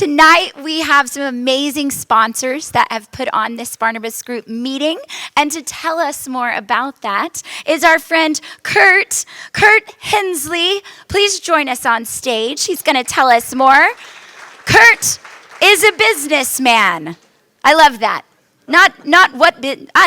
Tonight, we have some amazing sponsors that have put on this Barnabas Group meeting. And to tell us more about that is our friend Kurt Hensley. Please join us on stage. He's going to tell us more. Kurt is a businessman. I love that.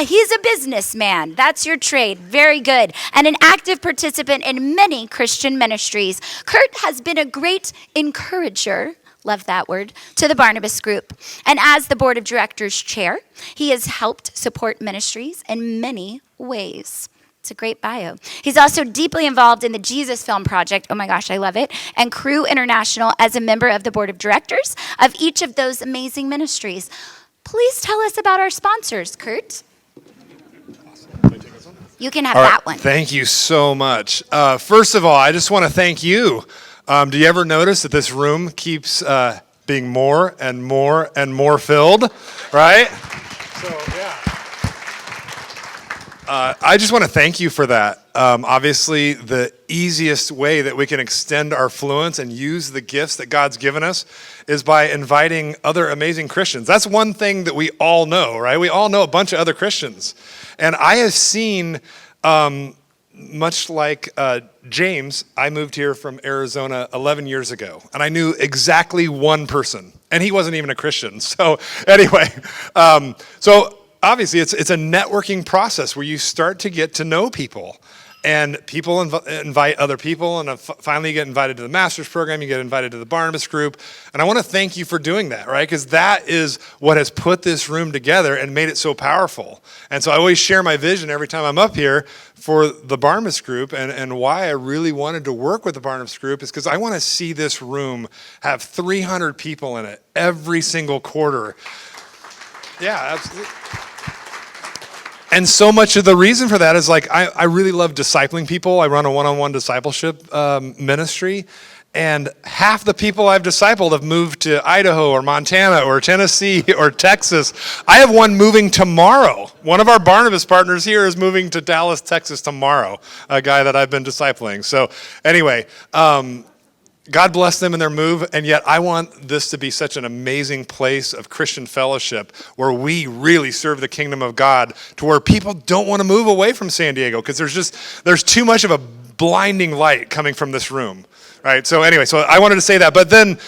He's a businessman. That's your trade. Very good. And an active participant in many Christian ministries. Kurt has been a great encourager, love that word, to the Barnabas Group. And as the board of directors chair, he has helped support ministries in many ways. It's a great bio. He's also deeply involved in the Jesus Film Project. Oh my gosh, I love it. And Cru International as a member of the board of directors of each of those amazing ministries. Please tell us about our sponsors, Kurt. You can have that one. Thank you so much. First of all, I just want to thank you. Do you ever notice that this room keeps being more and more and more filled, right? So, yeah. I just want to thank you for that. Obviously, the easiest way that we can extend our fluence and use the gifts that God's given us is by inviting other amazing Christians. That's one thing that we all know, right? We all know a bunch of other Christians. And I have seen, much like James, I moved here from Arizona 11 years ago, and I knew exactly one person, and he wasn't even a Christian. So anyway, obviously, it's a networking process where you start to get to know people, and people invite other people, and finally you get invited to the master's program, you get invited to the Barnabas Group, and I want to thank you for doing that, right? Because that is what has put this room together and made it so powerful. And so I always share my vision every time I'm up here for the Barnabas Group, and why I really wanted to work with the Barnabas Group is because I want to see this room have 300 people in it every single quarter. Yeah, absolutely. And so much of the reason for that is I really love discipling people. I run a one-on-one discipleship ministry, and half the people I've discipled have moved to Idaho or Montana or Tennessee or Texas. I have one moving tomorrow. One of our Barnabas partners here is moving to Dallas, Texas tomorrow, a guy that I've been discipling. So anyway, God bless them in their move, and yet I want this to be such an amazing place of Christian fellowship where we really serve the kingdom of God, to where people don't want to move away from San Diego because there's too much of a blinding light coming from this room, right? So anyway, so I wanted to say that. But then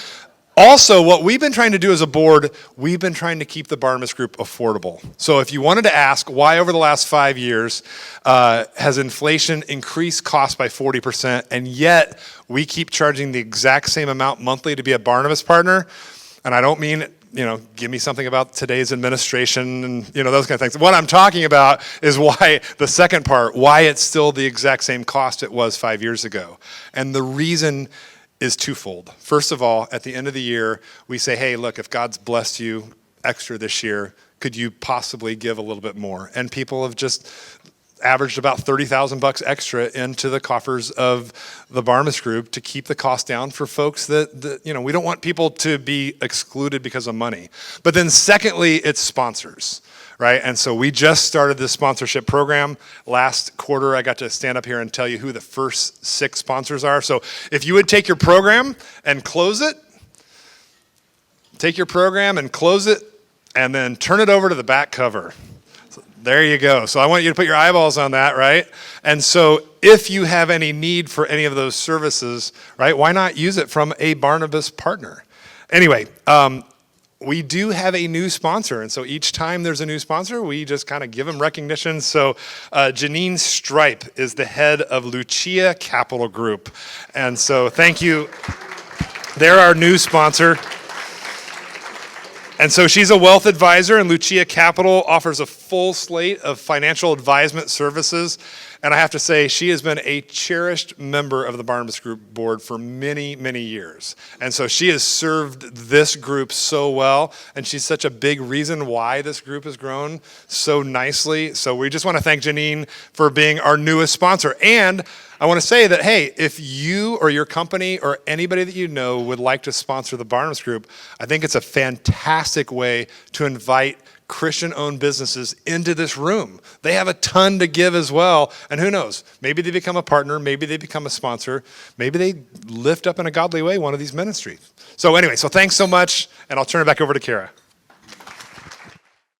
also what we've been trying to do as a board, we've been trying to keep the Barnabas Group affordable. So if you wanted to ask why over the last 5 years has inflation increased costs by 40%, and yet we keep charging the exact same amount monthly to be a Barnabas partner, and I don't mean, give me something about today's administration and, those kind of things. What I'm talking about is why, the second part, why it's still the exact same cost it was 5 years ago. And the reason is twofold. First of all, at the end of the year, we say, hey, look, if God's blessed you extra this year, could you possibly give a little bit more? And people have just averaged about $30,000 extra into the coffers of the Barnabas Group to keep the cost down for folks that we don't want people to be excluded because of money. But then secondly, it's sponsors. Right, and so we just started this sponsorship program. Last quarter, I got to stand up here and tell you who the first 6 sponsors are. So if you would take your program and close it, and then turn it over to the back cover. So there you go. So I want you to put your eyeballs on that, right? And so if you have any need for any of those services, right, why not use it from a Barnabas partner? Anyway, we do have a new sponsor, and so each time there's a new sponsor, we just kind of give them recognition. So Janine Stripe is the head of Lucia Capital Group, and so thank you. They're our new sponsor. And so she's a wealth advisor, and Lucia Capital offers a full slate of financial advisement services. And I have to say, she has been a cherished member of the Barnabas Group board for many, many years. And so she has served this group so well, and she's such a big reason why this group has grown so nicely. So we just want to thank Janine for being our newest sponsor. And I want to say that, hey, if you or your company or anybody that you know would like to sponsor the Barnabas Group, I think it's a fantastic way to invite Christian-owned businesses into this room. They have a ton to give as well. And who knows? Maybe they become a partner. Maybe they become a sponsor. Maybe they lift up in a godly way one of these ministries. So anyway, so thanks so much. And I'll turn it back over to Kara.